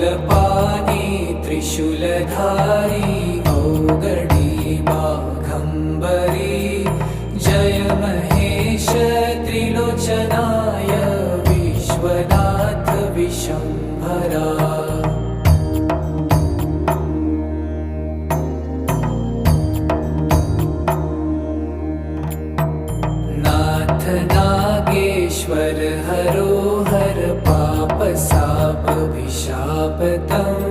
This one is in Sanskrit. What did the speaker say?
शूलपाणि त्रिशूलधारी औगडी बाघम्बरी जय महेश त्रिलोचनाय विश्वनाथ विशम्भरा। नाथ नागेश्वर हरो हर पाप साप विशापतम्